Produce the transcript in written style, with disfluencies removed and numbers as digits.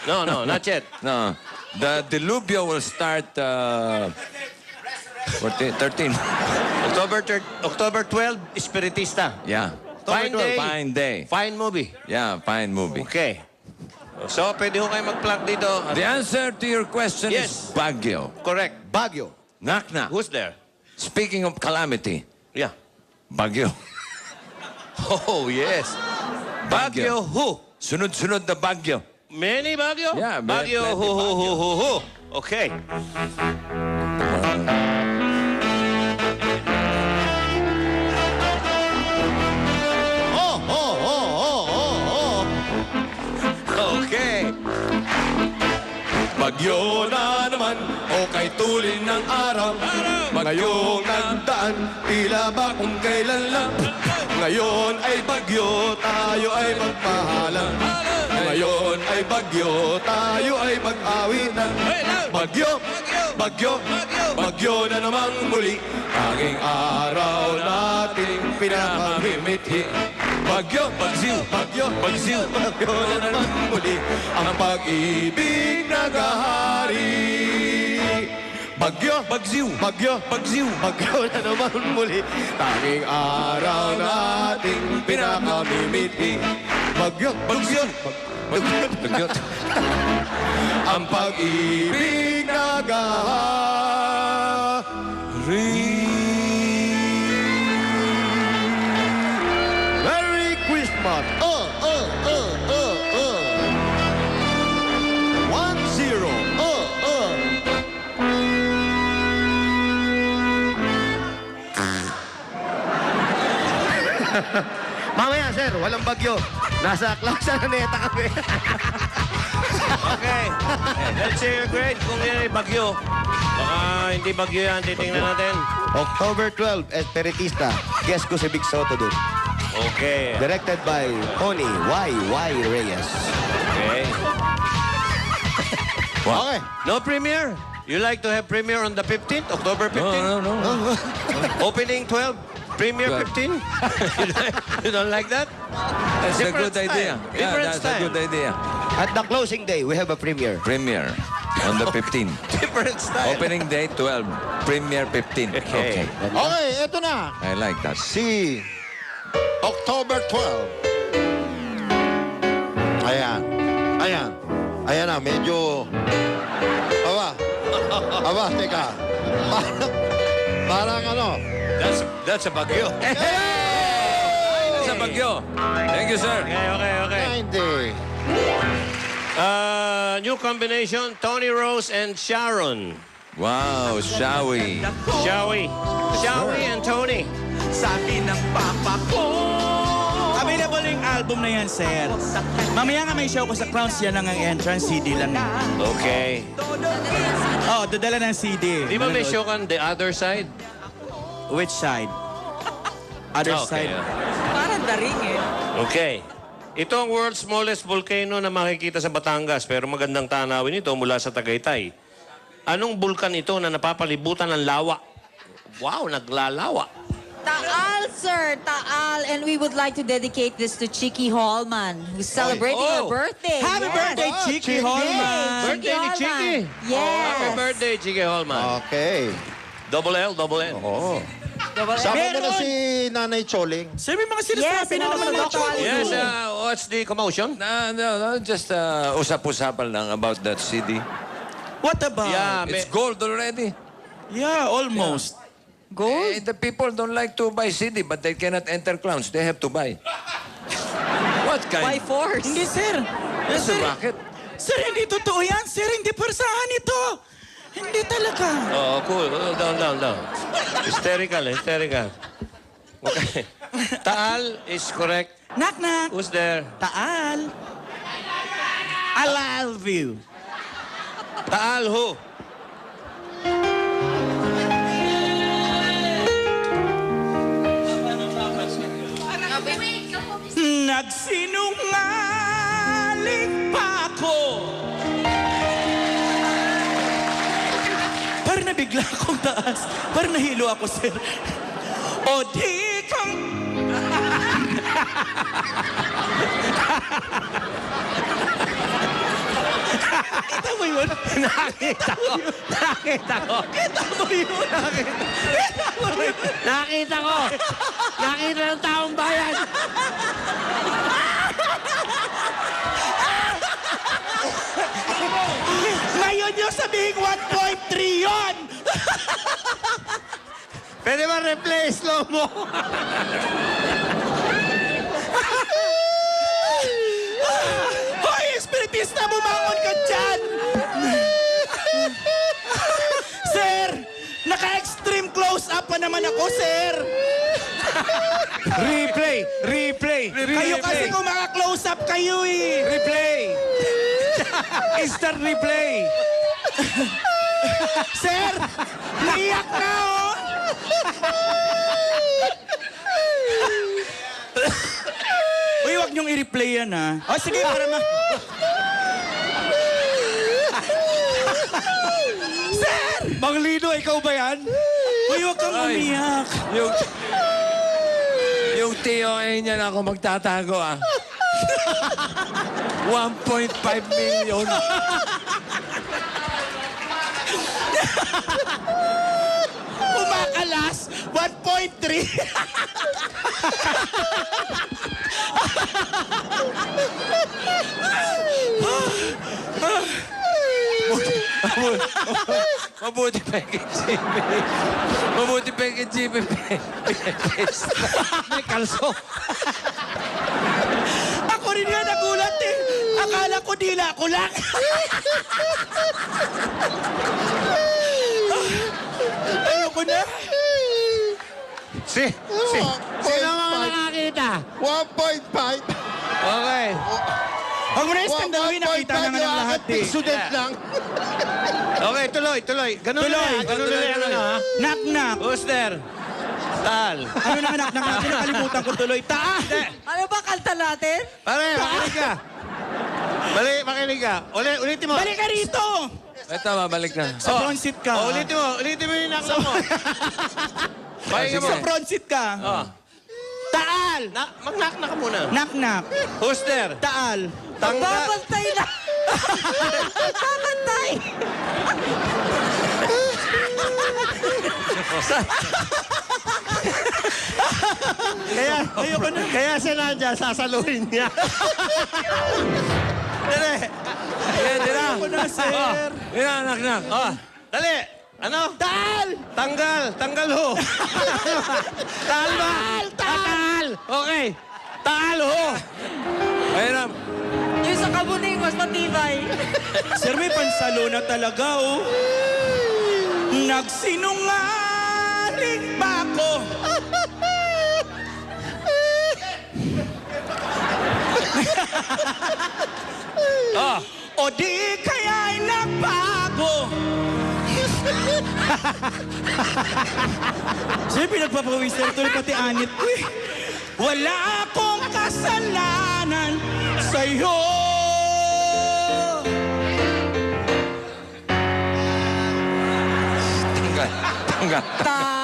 No, not yet. No. The diluvio will start 13. October 12, Espiritista. Yeah. Fine day. Fine day. Fine movie. Yeah, fine movie. Okay. So, pwede ho kayo mag-plug dito. The answer to your question Yes. is Baguio. Correct. Baguio. Knock knock. Who's there? Speaking of calamity, Yeah. Baguio. Oh, yes. Baguio who? Sunod-sunod na Baguio. Many Baguio? Yeah, Baguio plenty who. Okay. Okay. Bagyo na naman, o kay tulin ng araw. Ngayong nagdaan, tila ba kung kailan lang. Ngayon ay bagyo, tayo ay magpahalan. Ngayon ay bagyo, tayo ay mag-awitan. Bagyo, bagyo, bagyo na namang muli. Tanging araw nating pinakamimithi. Bagyo, bagyo, bagyo, bagyo, bagyo na naman muli. Ang pag-ibig nagahari. Bagyo, bagyo, bagyo, bagyo, bagyo na naman muli. Tanging araw nating pinakamimithi. Bagyo, bagyo, bagyo. Ang pag-ibig nagahari. Merry Christmas! 1-0. Mamaya, sir, walang bagyo. Nasa Klausa Neta kami. Okay. Let's say your grade kung yan ay bagyo. Baka hindi bagyo yan. Titingnan natin. October 12, Espiritista. Guest ko si Big Soto dun. Okay. Directed by Tony Y. Reyes. Okay. Okay. No premiere? You like to have premiere on the 15th? October 15th? No. Opening 12? Premiere 15? You don't like that? That's a Different good idea. style. Yeah, Different that's style. a good idea. At the closing day, we have a premiere. Premiere on the 15th. Different style. Opening day 12. Premiere 15. Okay. Okay, eto na. I like that. Si October 12. Ayan. Ayan. Ayan na, medyo... Aba, teka. Parang ano. That's a bagyo. That's a Baguio. Thank you, sir. Okay. Hindi. New combination, Tony Rose and Sharon. Wow, Shawi. Shawi and Tony. Sabi ng papa ko. Available yung album na yan, sir. Mamaya nga may show ko sa Crowns, yan lang ang entrance, CD lang. Okay. Oh, dadala ng CD. Di ba may show kan the other side? Which side? Other Okay. side. Parang daring eh. Okay. Ito ang world's smallest volcano na makikita sa Batangas, pero magandang tanawin ito mula sa Tagaytay. Anong bulkan ito na napapalibutan ng lawa? Wow, naglalawa. Taal, sir. Taal. And we would like to dedicate this to Chiki Hallman, who's celebrating her birthday. Happy Yes. birthday, Chiki Hallman. Birthday ni Chiki. Yes. Happy birthday, Chiki Hallman. Okay. Double L. Oo. Sama mo na Meron. si Nanay Choling. Sir, may mga Yes, sinasabi na and naman also ng Doc Wally. Yes, what's the commotion? No, just usap-usapan lang about that CD. What about? Yeah, It's gold already. Yeah, almost. Gold? The people don't like to buy CD, but they cannot enter clowns. They have to buy. What By kind? force. Hindi, sir. It's a Sir, racket. sir, hindi totoo yan. Sir, hindi persahan ito. Hindi talaga. Oh, cool. Oh, down. Hysterical. Okay. Taal is correct. Knock, knock. Who's there? Taal. I love you. Taal who? Nagsinungaling pa ako. Parang nabigla akong taas. Parang nahilo ako, sir. O di kang... mo yun? Nakita ko. Nakita ko. Kita mo yun? Nakita ko. Nakita ng taong bayan. Ngayon yung sabihin 1.3 yun! Pwede ba replay slow mo? Hoy, espiritista, bumangon ka dyan! Sir, naka-extreme close-up pa naman ako, sir! Replay! Replay! Kayo kasi kung maka-close up kayo eh! Replay! Instant replay! Sir, naiyak na oh! Uy, wag niyong i-replay yan ha. O sige, para ma... Sir! Mang Lino, ikaw ba yan? Uy, wag kang umiyak. Yung TOA niya na ako magtatago, ah. 1.5 million. Kumakalas, 1.3. Mabuti pa kay Jimmy. Mabuti pa kay Jimmy. May kalso. Ako rin nga nagulat eh. Akala ko dila ko lang. Ayoko na. Sino mga nakakita? 1.5. Okay. Huwag mo na iskandaloy, nakita na nga ng lahat eh. Student lang. Okay, tuloy. Ganun Tuloy. na, ha? Knock-knock. Booster. Tal. Ano naman knock-knock natin? Nakalimutan ko tuloy. Taas! Ano ba kanta natin? Pare, makinig ka. Makinig ka. Ulitin mo. Balik ka rito! Ito, babalik na. Sa front seat ka. Ulitin mo yung naksa mo. Pakinggan mo. Sa front seat ka. Taal! Mag-knock na ka muna. Knock-knock. Booster. Taal. Magbabantay na. Magbabantay. Ayoko na. Kaya si Nadia, sasaluhin niya. Dali. Ayoko na, sir. Yan, nak. Dali. Ano? Taal! Tanggal ho. Taal ba? Taal. Okay. Taal ho. Ayun, Yung sa kabuning, mas matibay. Sir, may pansalo na talaga, oh. Nagsinungaling ba ako? O di kaya'y nagbago? Sir, pinagpapawisan tuloy pati anit ko eh. Wala akong kasalanan sa'yo. tanggal. Ta